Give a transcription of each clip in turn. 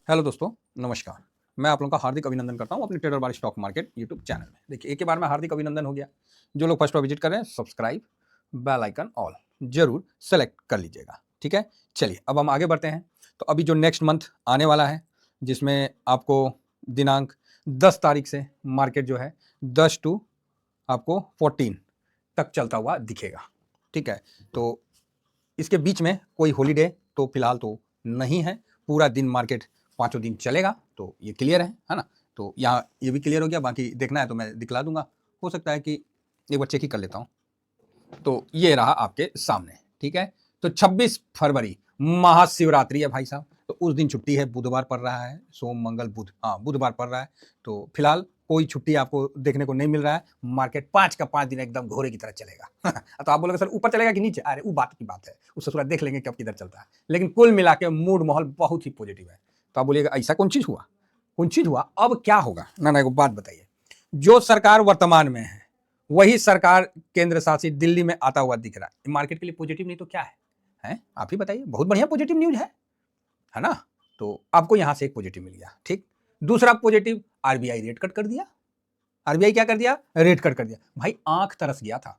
Hello दोस्तों, नमस्कार। मैं आप लोगों का हार्दिक अभिनंदन करता हूँ अपने ट्रेडर बार स्टॉक मार्केट यूट्यूब चैनल में। देखिए, एक ही बार में हार्दिक अभिनंदन हो गया। जो लोग फर्स्ट बार विजिट कर रहे हैं, सब्सक्राइब, बेल आइकन ऑल ज़रूर सेलेक्ट कर लीजिएगा, ठीक है? चलिए, अब हम आगे बढ़ते हैं। तो अभी जो नेक्स्ट मंथ आने वाला है, जिसमें आपको दिनांक 10 तारीख से मार्केट जो है 10 टू आपको 14 तक चलता हुआ दिखेगा, ठीक है? तो इसके बीच में कोई हॉलीडे तो फिलहाल तो नहीं है। पूरा दिन मार्केट पाँचों दिन चलेगा, तो ये क्लियर है ना? तो यहाँ ये भी क्लियर हो गया। बाकी देखना है तो मैं दिखला दूंगा। हो सकता है कि एक बार चेक ही कर लेता हूँ। तो ये रहा आपके सामने, ठीक है? तो 26 फरवरी महाशिवरात्रि है भाई साहब। तो उस दिन छुट्टी है, बुधवार पड़ रहा है, सोम मंगल बुध, हाँ बुधवार पड़ रहा है। तो फिलहाल कोई छुट्टी आपको देखने को नहीं मिल रहा है। मार्केट 5 का 5 दिन एकदम घोड़े की तरह चलेगा। तो आप बोलोगे सर ऊपर चलेगा कि नीचे? अरे वो बात की बात है, उससे थोड़ा देख लेंगे कब किधर चलता है। लेकिन कुल मिला के मूड माहौल बहुत ही पॉजिटिव है। तो आप बोलिएगा ऐसा कौन चीज हुआ, कौन चीज हुआ, अब क्या होगा? ना एक बात बताइए। जो सरकार वर्तमान में है वही सरकार केंद्र शासित दिल्ली में आता हुआ दिख रहा है। मार्केट के लिए पॉजिटिव नहीं तो क्या है? हैं? आप ही बताइए। बहुत बढ़िया पॉजिटिव न्यूज है ना? तो आपको यहां से एक पॉजिटिव मिल गया, ठीक। दूसरा पॉजिटिव, आरबीआई रेट कट कर दिया। आरबीआई क्या कर दिया? रेट कट कर दिया। भाई आंख तरस गया था।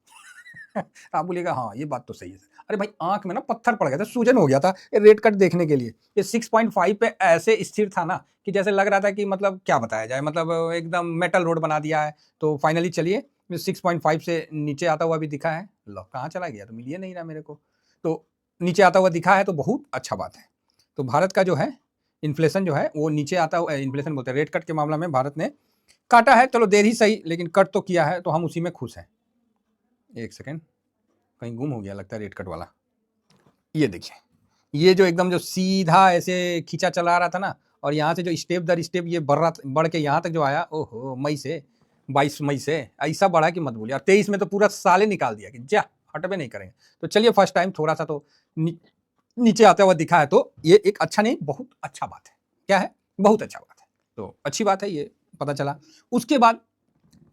आप बोलिएगा हाँ ये बात तो सही है। अरे भाई आंख में ना पत्थर पड़ गया था, सूजन हो गया था ये रेट कट देखने के लिए। ये 6.5 पे ऐसे स्थिर था ना कि जैसे लग रहा था कि मतलब क्या बताया जाए, मतलब एकदम मेटल रोड बना दिया है। तो फाइनली चलिए 6.5 से नीचे आता हुआ भी दिखा है। लो कहाँ चला गया, तो मिल ही नहीं रहा मेरे को। तो नीचे आता हुआ दिखा है तो बहुत अच्छा बात है। तो भारत का जो है इन्फ्लेशन जो है वो नीचे आता हुआ, इन्फ्लेशन बोलते हैं, रेट कट के मामला में भारत ने काटा है। चलो देर ही सही, लेकिन कट तो किया है, तो हम उसी में खुश हैं। एक सेकेंड, कहीं गुम हो गया लगता है रेट कट वाला। ये देखिए, ये जो एकदम जो सीधा ऐसे खींचा चला रहा था ना, और यहाँ से जो स्टेप दर स्टेप ये बढ़ के यहाँ तक जो आया, ओहो, मई से 22 मई से ऐसा बढ़ा कि मत बोलिए। और 23 में तो पूरा साले निकाल दिया कि जा हटबे नहीं करेंगे। तो चलिए फर्स्ट टाइम थोड़ा सा तो नीचे आता हुआ दिखा है, तो ये एक अच्छा नहीं बहुत अच्छा बात है। क्या है? बहुत अच्छा बात है। तो अच्छी बात है, ये पता चला। उसके बाद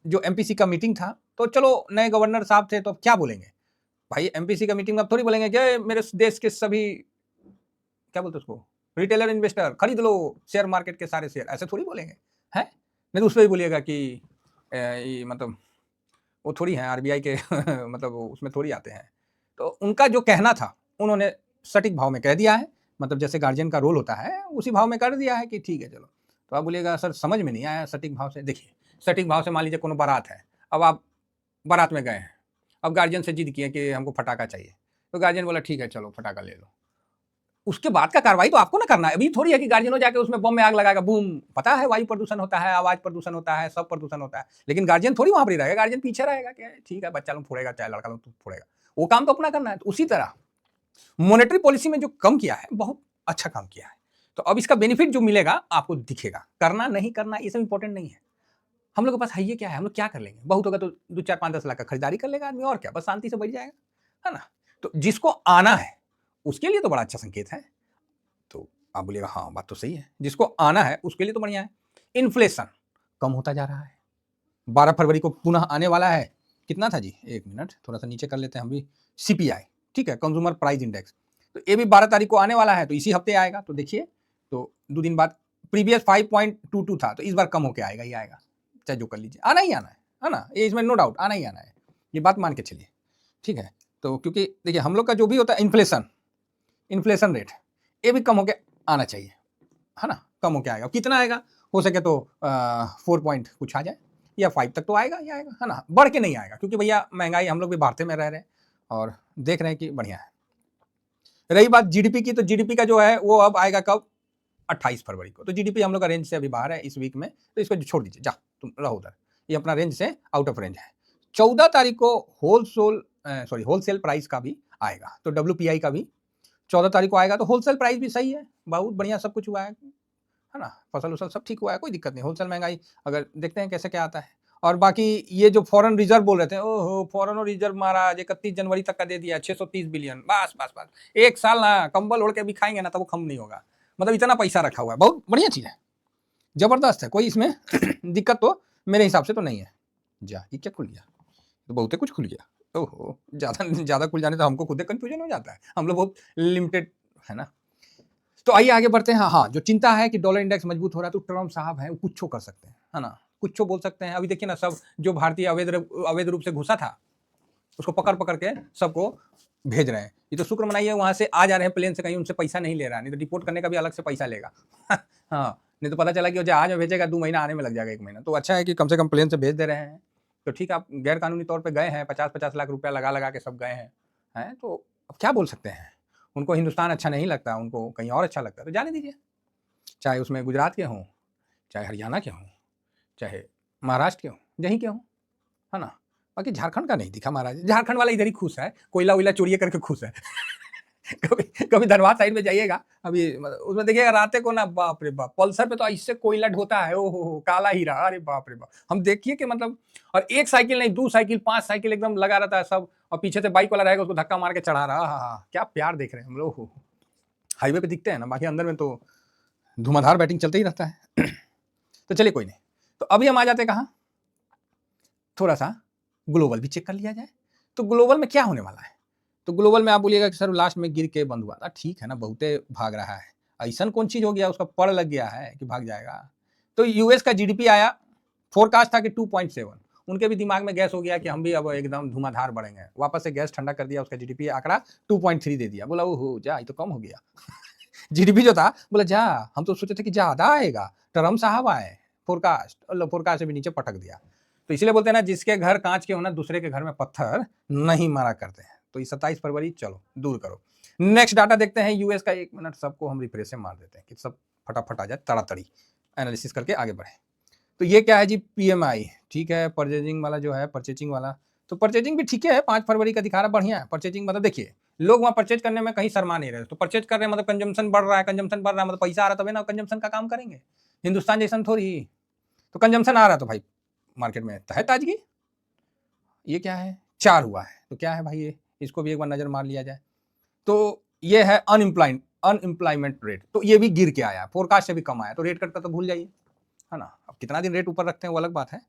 जो एमपीसी का मीटिंग था, तो चलो नए गवर्नर साहब थे तो अब क्या बोलेंगे भाई। एमपीसी का मीटिंग में अब थोड़ी बोलेंगे कि मेरे देश के सभी, क्या बोलते उसको, रिटेलर इन्वेस्टर खरीद लो शेयर मार्केट के सारे शेयर, ऐसे थोड़ी बोलेंगे हैं। नहीं तो उस पर भी बोलिएगा कि मतलब वो थोड़ी है आरबीआई के मतलब उसमें थोड़ी आते हैं। तो उनका जो कहना था उन्होंने सटीक भाव में कह दिया है। मतलब जैसे गार्जियन का रोल होता है उसी भाव में कर दिया है कि ठीक है चलो। तो आप बोलिएगा सर समझ में नहीं आया सटीक भाव से। देखिए सटीक भाव से मान लीजिए कोनो बारात है, अब आप बारात में गए हैं, अब गार्जियन से जिद किए कि हमको फटाका चाहिए, तो गार्जियन बोला ठीक है चलो फटाका ले लो। उसके बाद का कार्रवाई तो आपको ना करना है। अभी थोड़ी है कि गार्जियन हो जाके उसमें बम में आग लगाएगा, बूम। पता है वायु प्रदूषण होता है, आवाज प्रदूषण होता है, सब प्रदूषण होता है, लेकिन गार्जियन थोड़ी वहां पर रहेगा। गार्जियन पीछे रहेगा कि ठीक है बच्चा लोग फोड़ेगा चाहे लड़का लोग फोड़ेगा, वो काम तो अपना करना है। तो उसी तरह मॉनेटरी पॉलिसी में जो कम किया है बहुत अच्छा काम किया है। तो अब इसका बेनिफिट जो मिलेगा आपको दिखेगा। करना नहीं करना ये सब इंपॉर्टेंट नहीं है। हम लोग के पास है ये क्या है, हम लोग क्या कर लेंगे? बहुत होगा तो 2 4 5 10 लाख का खरीदारी कर लेगा आदमी, और क्या, बस शांति से बैठ जाएगा, है ना? तो जिसको आना है उसके लिए तो बड़ा अच्छा संकेत है। तो आप बोलिएगा हाँ बात तो सही है, जिसको आना है उसके लिए तो बढ़िया है। इन्फ्लेशन कम होता जा रहा है। 12 फरवरी को पुनः आने वाला है। कितना था जी, एक मिनट थोड़ा सा नीचे कर लेते हैं हम भी। सीपीआई, ठीक है, कंज्यूमर प्राइस इंडेक्स। तो ये भी 12 तारीख को आने वाला है, तो इसी हफ्ते आएगा। तो देखिए, तो 2 दिन बाद प्रीवियस 5.22 था, तो इस बार कम होकर आएगा ही आएगा, चाहे जो कर लीजिए, आना ही आना है ना? ये इसमें नो डाउट आना ही आना है, ये बात मान के चलिए, ठीक है। तो क्योंकि देखिए हम लोग का जो भी होता है इन्फ्लेशन, इन्फ्लेशन रेट ये भी कम होके आना चाहिए, है ना? कम होके आएगा। कितना आएगा? हो सके तो 4 पॉइंट कुछ आ जाए, या 5 तक तो आएगा ही आएगा, है ना? बढ़ के नहीं आएगा, क्योंकि भैया महंगाई, हम लोग भी भारत में रह रहे हैं और देख रहे हैं कि बढ़िया है। रही बात जीडीपी की, तो जीडीपी का जो है वो अब आएगा कब? 28 फरवरी को। तो जीडीपी हम लोग का रेंज से अभी बाहर है इस वीक में, तो इसको छोड़ दीजिए, जा तुम रहो उधर, ये अपना रेंज से आउट ऑफ रेंज है। 14 तारीख को होलसेल प्राइस का भी आएगा, तो डब्ल्यूपीआई का भी 14 तारीख को आएगा। तो होलसेल प्राइस भी सही है, बहुत बढ़िया सब कुछ हुआ है ना? फसल उसल सब ठीक हुआ है, कोई दिक्कत नहीं। होलसेल महंगाई अगर देखते हैं कैसे क्या आता है। और बाकी ये जो फॉरेन रिजर्व बोल रहे थे, ओहो फॉरेन रिजर्व महाराज 31 जनवरी तक का दे दिया 630 बिलियन। बस बस बस, एक साल ना कंबल ओढ़ के भी खाएंगे ना तो वो कम नहीं होगा। मतलब इतना पैसा रखा हुआ है, बहुत बढ़िया चीज है, जबरदस्त है। कोई इसमें दिक्कत तो मेरे हिसाब से तो नहीं है। जा ये क्या खुल गया, तो बहुत कुछ खुल गया। ओहो, ज्यादा ज्यादा खुल जाने तो हमको खुद कंफ्यूजन हो जाता है। हम लोग बहुत लिमिटेड है ना। तो आइए आगे बढ़ते हैं। हाँ, जो चिंता है कि डॉलर इंडेक्स मजबूत हो रहा है, तो ट्रम्प साहब हैं, वो कुछ कर सकते हैं, है ना? कुछ बोल सकते हैं। अभी देखिए ना, सब जो भारतीय अवैध रूप से घुसा था, उसको पकड़ के सबको भेज रहे हैं। ये तो शुक्र मनाइए वहां से आ जा रहे हैं प्लेन से, कहीं उनसे पैसा नहीं ले रहा, नहीं तो डिपोर्ट करने का भी अलग से पैसा लेगा। हाँ, नहीं तो पता चला कि वो जहाज में भेजेगा 2 महीना, आने में लग जाएगा 1 महीना। तो अच्छा है कि कम से कम प्लेन से भेज दे रहे हैं। तो ठीक है, आप गैर कानूनी तौर पे गए हैं, 50-50 लाख रुपया लगा के सब गए हैं, तो अब क्या बोल सकते हैं? उनको हिंदुस्तान अच्छा नहीं लगता, उनको कहीं और अच्छा लगता है, तो जाने दीजिए। चाहे उसमें गुजरात के हों, चाहे हरियाणा के हों, चाहे महाराष्ट्र के हों, यहीं के हों, है ना? बाकी झारखंड का नहीं दिखा महाराज, झारखंड वाला इधर ही खुश है, कोयला वोयला चोरी करके खुश है। कभी कभी धनबाद साइड में जाइएगा, अभी उसमें देखिएगा रात को ना, बाप रे बाप, पल्सर पे तो ऐसे कोयला ढोता है, ओ हो, काला हीरा, अरे बाप रे बाप। हम देखिए कि मतलब, और एक साइकिल नहीं, 2 साइकिल 5 साइकिल एकदम लगा रहता है सब, और पीछे से बाइक वाला रहेगा, उसको धक्का मार के चढ़ा रहा। हाँ, क्या प्यार देख रहे हैं हम लोग। हाईवे पे दिखते हैं ना, बाकी अंदर में तो धुआंधार बैटिंग चलते ही रहता है। तो चलिए कोई नहीं। तो अभी हम आ जाते हैं कहाँ, थोड़ा सा ग्लोबल भी चेक कर लिया जाए। तो ग्लोबल में क्या होने वाला है? तो ग्लोबल में आप बोलिएगा कि सर लास्ट में गिर के बंद हुआ था, ठीक है ना, बहुते भाग रहा है। ऐसा कौन चीज हो गया, उसका पड़ लग गया है कि भाग जाएगा? तो यूएस का जीडीपी आया, फोरकास्ट था कि 2.7, उनके भी दिमाग में गैस हो गया कि हम भी अब एकदम धुआंधार बढ़ेंगे, वापस से गैस ठंडा कर दिया, उसका जीडीपी आंकड़ा 2.3 दे दिया। बोला ओहो जा, ये तो कम हो गया। जीडीपी जो था, बोला जा, हम तो सोचे थे कि ज्यादा आएगा, ट्रम्प साहब आए, फोरकास्ट से भी नीचे पटक दिया। तो इसलिए बोलते हैं ना, जिसके घर कांच के होना, दूसरे के घर में पत्थर नहीं मारा करते हैं। तो ये 27 फरवरी चलो दूर करो। नेक्स्ट डाटा देखते हैं यूएस का। 1 मिनट, सबको हम रिफ्रेश से मार देते हैं कि सब फटाफट आ जाए, तड़ातड़ी एनालिसिस करके आगे बढ़े। तो ये क्या है जी, पीएमआई, ठीक है, परचेजिंग वाला जो है, परचेजिंग वाला, तो परचेजिंग भी ठीक है, 5 फरवरी का दिखा रहा, बढ़िया है परचेजिंग। मतलब देखिए, लोग वहाँ परचेज करने में कहीं शर्मा नहीं रहे, तो परचेज कर रहे हैं मतलब कंजम्पशन बढ़ रहा है, कंजम्पशन बढ़ रहा है मतलब पैसा आ रहा है, तभी ना कंजम्पशन का काम करेंगे। हिंदुस्तान जैसा थोड़ी, तो कंजम्पशन आ रहा है तो भाई मार्केट में है ताजगी। ये क्या है, 4 हुआ है, तो क्या है भाई ये, इसको भी एक बार नजर मार लिया जाए। तो ये है अनएम्प्लॉयमेंट रेट, तो ये भी गिर के आया, फोरकास्ट से भी कम आया, तो रेट कट का तो भूल जाइए, है ना। अब कितना दिन रेट ऊपर रखते हैं वो अलग बात है।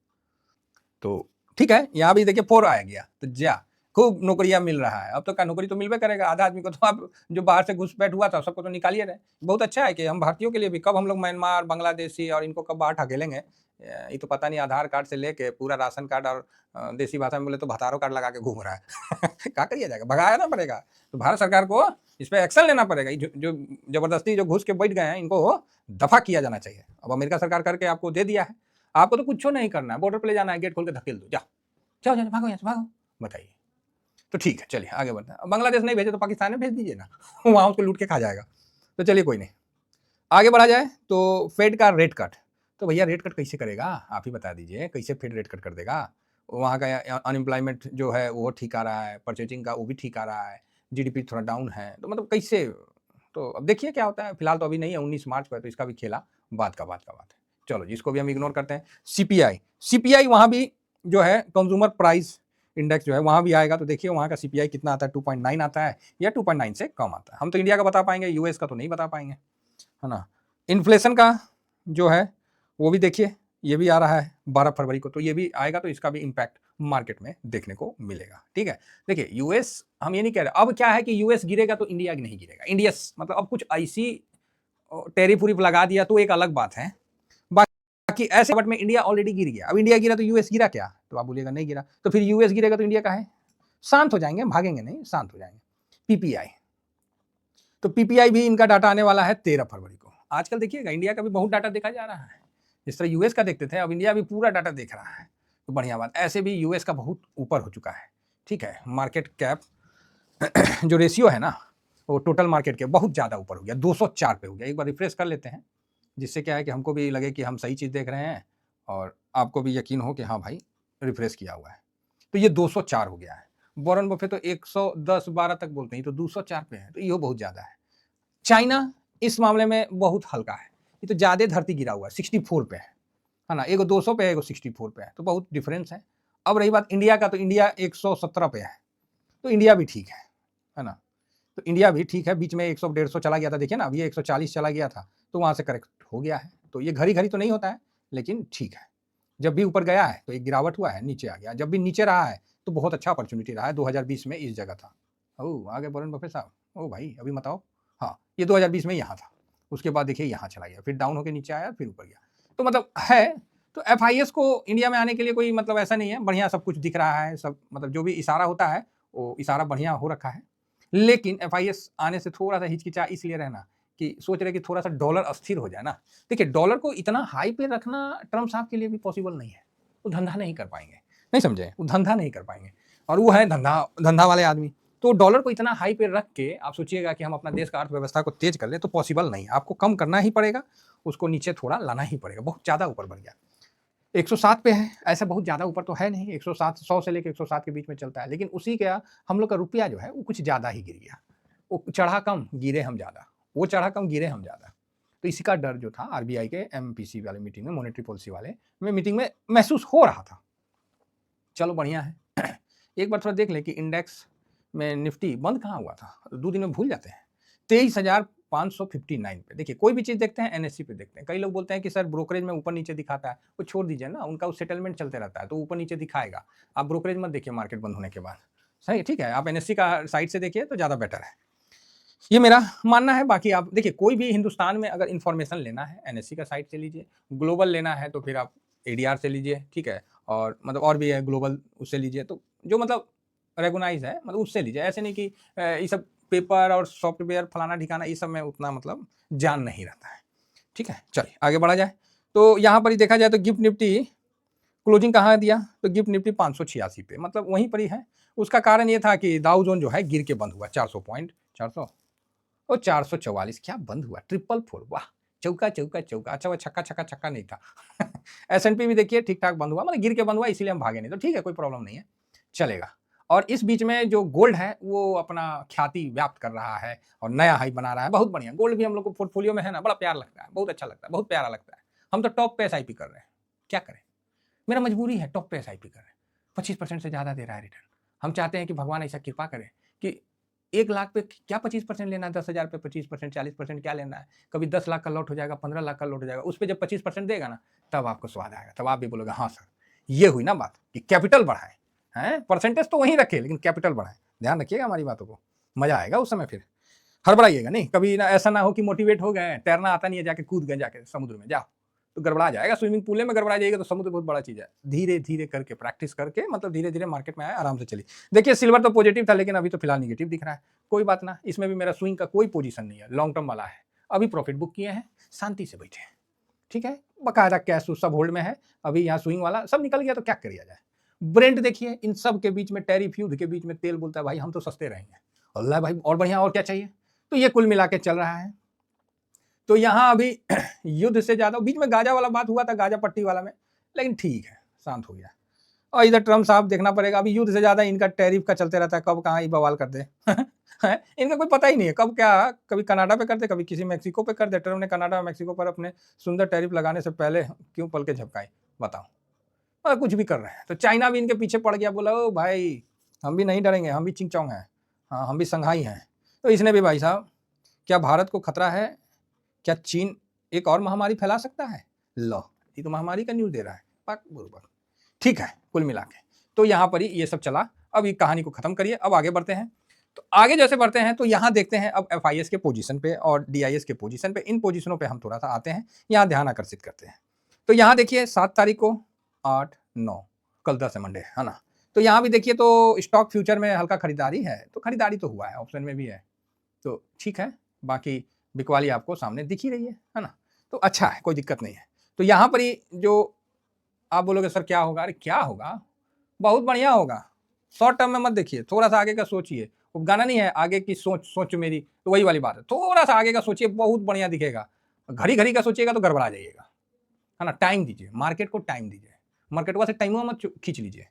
तो ठीक है, यहाँ भी देखिए 4 आ गया, तो जा खूब नौकरियां मिल रहा है। अब तो क्या, नौकरी तो मिलबे करेगा, आधा आदमी को तो आप जो बाहर से घुसपैठ हुआ था सबको तो निकालिए रहे। बहुत अच्छा है कि हम भारतीयों के लिए भी, कब हम लोग म्यांमार, बांग्लादेशी और इनको कब बाहर ढकेलेंगे, ये तो पता नहीं। आधार कार्ड से लेके पूरा राशन कार्ड, और देसी भाषा में बोले तो भतारो कार्ड लगा के घूम रहा है। क्या करिए जाएगा, भगाया ना पड़ेगा। तो भारत सरकार को इस पर एक्शन लेना पड़ेगा। जो जबरदस्ती जो घुस के बैठ गए हैं, इनको दफा किया जाना चाहिए। अब अमेरिका सरकार करके आपको दे दिया है, आपको तो कुछ नहीं करना है, बॉर्डर पे ले जाना है, गेट खोल के धकेल दो, जाओ जाओ जाओ, भागो यहाँ से भागो। बताइए। तो ठीक है, चलिए आगे बढ़ते हैं। बांग्लादेश नहीं भेजे तो पाकिस्तान में भेज दीजिए ना। वहां उसको लूट के खा जाएगा। तो चलिए कोई नहीं, आगे बढ़ा जाए। तो फेड का रेट कट, तो भैया रेट कट कैसे करेगा, आप ही बता दीजिए, कैसे फेड रेट कट कर देगा? वहाँ का अनएम्प्लॉयमेंट जो है वो ठीक आ रहा है, परचेजिंग का वो भी ठीक आ रहा है, जीडीपी थोड़ा डाउन है, तो मतलब कैसे? तो अब देखिए क्या होता है। फिलहाल तो अभी नहीं है, 19 मार्च को है, तो इसका भी खेला बात का बात है। चलो जिसको भी हम इग्नोर करते हैं। सीपीआई वहाँ भी जो है, कंज्यूमर प्राइस इंडेक्स जो है वहाँ भी आएगा। तो देखिए वहाँ का सीपीआई कितना आता है, 2.9 आता है या 2.9 से कम आता है। हम तो इंडिया का बता पाएंगे, यूएस का तो नहीं बता पाएंगे, है ना। इन्फ्लेशन का जो है वो भी देखिए, ये भी आ रहा है 12 फरवरी को, तो ये भी आएगा, तो इसका भी इम्पैक्ट मार्केट में देखने को मिलेगा। ठीक है, देखिए यूएस, हम ये नहीं कह रहे, अब क्या है कि यूएस गिरेगा तो इंडिया नहीं गिरेगा। इंडिया मतलब अब कुछ ऐसी टैरिफ उरिफ लगा दिया तो एक अलग बात है, बाकी ऐसे बट में इंडिया ऑलरेडी गिर गया। अब इंडिया गिरा तो यूएस गिरा क्या? तो आप बोलिएगा नहीं गिरा, तो फिर यूएस गिरेगा तो इंडिया का है, शांत हो जाएंगे, भागेंगे नहीं, शांत हो जाएंगे। पीपीआई, तो पीपीआई भी इनका डाटा आने वाला है 13 फरवरी को। आजकल देखिएगा इंडिया का भी बहुत डाटा देखा जा रहा है, जिस तरह यूएस का देखते थे, अब इंडिया भी पूरा डाटा देख रहा है, तो बढ़िया बात। ऐसे भी यूएस का बहुत ऊपर हो चुका है, ठीक है। मार्केट कैप जो रेशियो है ना, वो टोटल मार्केट के बहुत ज़्यादा ऊपर हो गया, 204 पे हो गया। एक बार रिफ्रेश कर लेते हैं, जिससे क्या है कि हमको भी लगे कि हम सही चीज़ देख रहे हैं, और आपको भी यकीन हो कि हाँ भाई रिफ्रेश किया हुआ है। तो ये 204 हो गया है। वॉरेन बफे तो 110-12 तक बोलते हैं, तो 204 पे है, तो ये बहुत ज़्यादा है। चाइना इस मामले में बहुत हल्का है, ये तो ज़्यादा धरती गिरा हुआ है, 64 पे है ना। एगो 200 पे है, एगो 64 पे है, तो बहुत डिफरेंस है। अब रही बात इंडिया का, तो इंडिया 117 पे है, तो इंडिया भी ठीक है ना। तो इंडिया भी ठीक है, बीच में 100-150 चला गया था, देखिए ना, अभी 140 चला गया था, तो वहाँ से करेक्ट हो गया है। तो ये घड़ी घड़ी तो नहीं होता है, लेकिन ठीक है। जब भी ऊपर गया है तो एक गिरावट हुआ है, नीचे आ गया, जब भी नीचे रहा है तो बहुत अच्छा अपॉर्चुनिटी रहा है। 2020 में इस जगह था। ओह, आगे वॉरेन बफे साहब, ओ भाई अभी बताओ, हाँ ये 2020 में यहाँ था, उसके बाद देखिए यहाँ चला गया, फिर डाउन होकर नीचे आया, फिर ऊपर गया। तो मतलब है, तो एफआईएस को इंडिया में आने के लिए कोई मतलब ऐसा नहीं है, बढ़िया सब कुछ दिख रहा है, सब मतलब जो भी इशारा होता है वो इशारा बढ़िया हो रखा है। लेकिन एफआईएस आने से थोड़ा सा हिचकिचा इसलिए रहना कि सोच रहे कि थोड़ा सा डॉलर अस्थिर हो जाए ना। देखिए डॉलर को इतना हाई पे रखना ट्रम्प साहब के लिए भी पॉसिबल नहीं है, वो धंधा नहीं कर पाएंगे, नहीं समझे, वो धंधा नहीं कर पाएंगे, और वो है धंधा वाले आदमी। तो डॉलर को इतना हाई पे रख के आप सोचिएगा कि हम अपना देश का अर्थव्यवस्था को तेज कर ले, तो पॉसिबल नहीं है, आपको कम करना ही पड़ेगा, उसको नीचे थोड़ा लाना ही पड़ेगा। बहुत ज़्यादा ऊपर बढ़ गया, 107 पे है, ऐसा बहुत ज़्यादा ऊपर तो है नहीं, 107 100 से लेकर 107 के बीच में चलता है, लेकिन उसी का हम लोग का रुपया जो है वो कुछ ज़्यादा ही गिर गया, वो चढ़ा कम गिरे हम ज़्यादा, वो चढ़ा कम गिरे हम ज़्यादा। तो इसी का डर जो था आरबीआई के एमपीसी वाले मीटिंग में, मॉनेटरी पॉलिसी वाले में मीटिंग में महसूस हो रहा था। चलो बढ़िया है। एक बार थोड़ा देख ले कि इंडेक्स में निफ्टी बंद कहाँ हुआ था, 2 दिन में भूल जाते हैं, 23,559 पे। देखिए कोई भी चीज़ देखते हैं एनएससी पे देखते हैं, कई लोग बोलते हैं कि सर ब्रोकरेज में ऊपर नीचे दिखाता है, वो छोड़ दीजिए ना, उनका वो सेटलमेंट चलते रहता है तो ऊपर नीचे दिखाएगा, आप ब्रोकरेज मत देखिए मार्केट बंद होने के बाद, सही ठीक है, आप एनएससी का साइड से देखिए तो ज़्यादा बेटर है, ये मेरा मानना है। बाकी आप देखिए कोई भी हिंदुस्तान में अगर इन्फॉर्मेशन लेना है एनएससी का साइट से लीजिए, ग्लोबल लेना है तो फिर आप एडीआर से लीजिए, ठीक है, और मतलब और भी है ग्लोबल, उससे लीजिए, तो जो मतलब रेगोनाइज है मतलब उससे लीजिए, ऐसे नहीं कि ये सब पेपर और सॉफ्टवेयर फलाना ठिकाना ये सब में उतना मतलब जान नहीं रहता है, ठीक है। चलिए आगे बढ़ा जाए, तो यहाँ पर ही देखा जाए तो गिफ्ट निफ्टी क्लोजिंग कहाँ दिया, तो गिफ्ट निफ्टी 586 पे, मतलब वहीं पर ही है। उसका कारण ये था कि दाउ जोन जो है गिर के बंद हुआ 400 पॉइंट, 400 और 444 क्या बंद हुआ, 444, वाह, चौका चौका चौका, अच्छा वो छक्का छक्का छक्का नहीं था। एसएनपी भी देखिए ठीक ठाक बंद हुआ, मतलब गिर के बंद हुआ इसीलिए हम भागे नहीं, तो ठीक है कोई प्रॉब्लम नहीं है, चलेगा। और इस बीच में जो गोल्ड है वो अपना ख्याति व्याप्त कर रहा है और नया हाई बना रहा है, बहुत बढ़िया। गोल्ड भी हम लोग को पोर्टफोलियो में है ना, बड़ा प्यार लगता है, बहुत अच्छा लगता है, बहुत प्यारा लगता है। हम तो टॉप पे एसआईपी कर रहे हैं, क्या करें, मेरा मजबूरी है, टॉप पे एसआईपी कर रहे हैं, 25% से ज़्यादा दे रहा है रिटर्न। हम चाहते हैं कि भगवान ऐसा कृपा करे कि 1 लाख पे क्या 25% लेना है, 10,000 पे 25%, 40% क्या लेना है, कभी 10 लाख का लॉट हो जाएगा, 15 लाख का लॉट हो जाएगा, उस पे जब 25% देगा ना तब आपको स्वाद आएगा, तब आप भी बोलोगे हाँ सर, ये हुई ना बात कि कैपिटल बढ़ाए, हैं परसेंटेज तो वहीं रखे लेकिन कैपिटल बढ़ाए, ध्यान रखिएगा हमारी बातों को, मजा आएगा उस समय, फिर हड़बड़ाइएगा नहीं, कभी ना ऐसा ना हो कि मोटिवेट हो गए, तैरना आता नहीं है, जाके कूद गए जाके समुद्र में, जाओ तो गड़बड़ा जाएगा, स्विमिंग पूल में गड़बड़ा जाएगा, तो समुद्र बहुत बड़ा चीज है। धीरे धीरे करके प्रैक्टिस करके मतलब धीरे धीरे मार्केट में आया, आराम से चलिए। देखिए सिल्वर तो पॉजिटिव था लेकिन अभी तो फिलहाल निगेटिव दिख रहा है, कोई बात ना, इसमें भी मेरा स्विंग का कोई पोजीशन नहीं है, लॉन्ग टर्म वाला है, अभी प्रॉफिट बुक किए हैं, शांति से बैठे हैं, ठीक है, बकायदा कैश सब होल्ड में है, अभी यहाँ स्विंग वाला सब निकल गया तो क्या करिया जाए। ब्रेंट देखिए, इन सब के बीच में, टैरिफ युद्ध के बीच में तेल बोलता है भाई हम तो सस्ते रहेंगे, अल्लाह भाई और बढ़िया और क्या चाहिए, तो ये कुल मिला के चल रहा है। तो यहाँ अभी युद्ध से ज्यादा बीच में गाजा वाला बात हुआ था, गाजा पट्टी वाला में, लेकिन ठीक है शांत हो गया। और इधर ट्रम्प साहब देखना पड़ेगा, अभी युद्ध से ज्यादा इनका टैरिफ का चलते रहता है, कब कहाँ ये बवाल कर दे। इनका कोई पता ही नहीं है कब क्या, कभी कनाडा पे कर दे, कभी किसी मैक्सिको पे कर दे। ट्रम्प ने कनाडा और मैक्सिको पर अपने सुंदर टैरिफ लगाने से पहले क्यों पल के झपकाए, बताओ, और कुछ भी कर रहे हैं। तो चाइना भी इनके पीछे पड़ गया, बोला ओ भाई हम भी नहीं डरेंगे, हम भी चिंगचोंग हैं, हाँ हम भी संघाई हैं। तो इसने भी भाई साहब, क्या भारत को खतरा है, क्या चीन एक और महामारी फैला सकता है, लो ये तो महामारी का न्यूज दे रहा है, पाक बरोबर, ठीक है। कुल मिला के तो यहाँ पर ही ये सब चला, अब ये कहानी को खत्म करिए, अब आगे बढ़ते हैं। तो आगे जैसे बढ़ते हैं तो यहाँ देखते हैं अब एफआईएस के पोजीशन पे और डीआईएस के पोजीशन पे, इन पोजीशनों पे हम थोड़ा सा आते हैं, यहाँ ध्यान आकर्षित करते हैं। तो यहाँ देखिए 7 तारीख को 8 9 कल 10 है मंडे, है ना, तो यहाँ भी देखिए तो स्टॉक फ्यूचर में हल्का खरीदारी है, तो खरीदारी तो हुआ है, ऑप्शन में भी है, तो ठीक है। बाकी बिकवाली आपको सामने दिख ही रही है ना, तो अच्छा है, कोई दिक्कत नहीं है। तो यहाँ पर ही जो आप बोलोगे सर क्या होगा, अरे क्या होगा, बहुत बढ़िया होगा। शॉर्ट टर्म में मत देखिए, थोड़ा सा आगे का सोचिए, वो गाना नहीं है आगे की सोच सोच मेरी, तो वही वाली बात है, थोड़ा सा आगे का सोचिए, बहुत बढ़िया दिखेगा। घड़ी घड़ी का सोचिएगा तो गड़बड़ा जाइएगा, है ना। टाइम दीजिए, मार्केट को टाइम दीजिए, मार्केट को टाइम मत खींच लीजिए।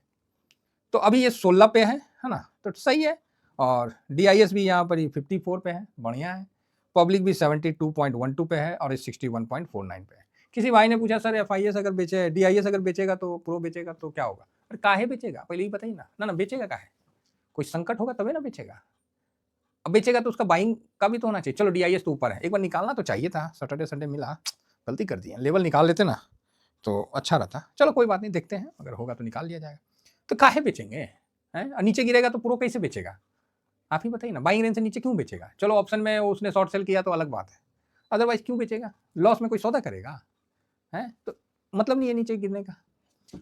तो अभी ये 16 पे है ना, तो सही है। और डीआईएस भी यहाँ पर ही 54 पे है, बढ़िया है। पब्लिक भी 72.12 पे है और 61.49 पे है। किसी भाई ने पूछा सर एफआईएस अगर बेचे, डीआईएस अगर बेचेगा तो प्रो बेचेगा तो क्या होगा, अरे काहे बेचेगा पहले ही बताइए ना, ना बेचेगा काहे, कोई संकट होगा तभी ना बेचेगा। अब बेचेगा तो उसका बाइंग का भी तो होना चाहिए। चलो डीआईएस तो ऊपर है, एक बार निकालना तो चाहिए था, सैटरडे संडे मिला, गलती कर दी, लेवल निकाल लेते ना तो अच्छा रहता। चलो कोई बात नहीं, देखते हैं अगर होगा तो निकाल लिया जाएगा। तो काहे बेचेंगे, हैं, नीचे गिरेगा तो प्रो कैसे बेचेगा, आप ही बताइए ना, बाइंग रेंज से नीचे क्यों बेचेगा। चलो ऑप्शन में उसने शॉर्ट सेल किया तो अलग बात है, अदरवाइज क्यों बेचेगा? लॉस में कोई सौदा करेगा? है तो मतलब नहीं है नीचे गिरने का।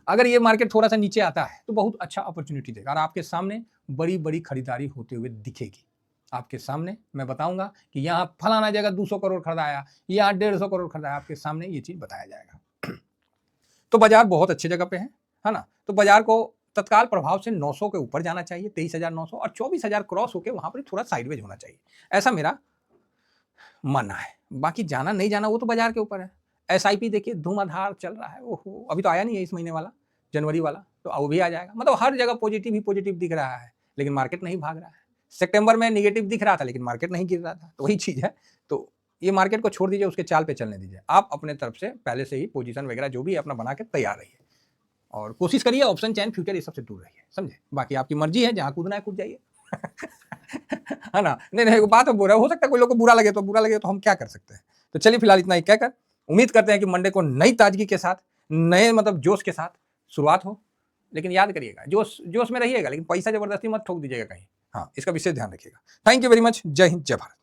अगर ये मार्केट थोड़ा सा नीचे आता है तो बहुत अच्छा अपॉर्चुनिटी देगा और आपके सामने बड़ी बड़ी खरीदारी होते हुए दिखेगी। आपके सामने मैं बताऊंगा कि यहाँ फलाना जगह 200 करोड़ खरीदाया, यहाँ 150 करोड़ खरीदाया, आपके सामने ये चीज बताया जाएगा। तो बाजार बहुत अच्छी जगह पे है ना। तो बाजार को तत्काल प्रभाव से 900 के ऊपर जाना चाहिए, 23,900 और 24,000 क्रॉस होकर वहां पर थोड़ा साइडवेज होना चाहिए, ऐसा मेरा मानना है। बाकी जाना नहीं जाना वो तो बाजार के ऊपर है। एसआईपी देखिए धुआंधार चल रहा है, ओहो अभी तो आया नहीं है इस महीने वाला, जनवरी वाला, तो वो भी आ जाएगा। मतलब हर जगह पॉजिटिव ही पॉजिटिव दिख रहा है, लेकिन मार्केट नहीं भाग रहा है। सितंबर में नेगेटिव दिख रहा था लेकिन मार्केट नहीं गिर रहा था, तो वही चीज है। तो ये मार्केट को छोड़ दीजिए, उसके चाल पे चलने दीजिए। आप अपने तरफ से पहले से ही पोजीशन वगैरह जो भी अपना बना के तैयार रहिए और कोशिश करिए ऑप्शन चैन फ्यूचर ये सबसे दूर रहिए, समझे। बाकी आपकी मर्जी है, जहां कूदना है कूद जाइए। है ना। नहीं बात बोल रहा हो सकता है कोई लोग को बुरा लगे तो हम क्या कर सकते हैं। तो चलिए फिलहाल इतना ही कहकर उम्मीद करते हैं कि मंडे को नई ताजगी के साथ, नए मतलब जोश के साथ शुरुआत हो। लेकिन याद करिएगा जोश में रहिएगा, लेकिन पैसा जबरदस्ती मत ठोक दीजिएगा कहीं। हाँ, इसका विशेष ध्यान रखिएगा। Thank you very much. जय हिंद, जय भारत।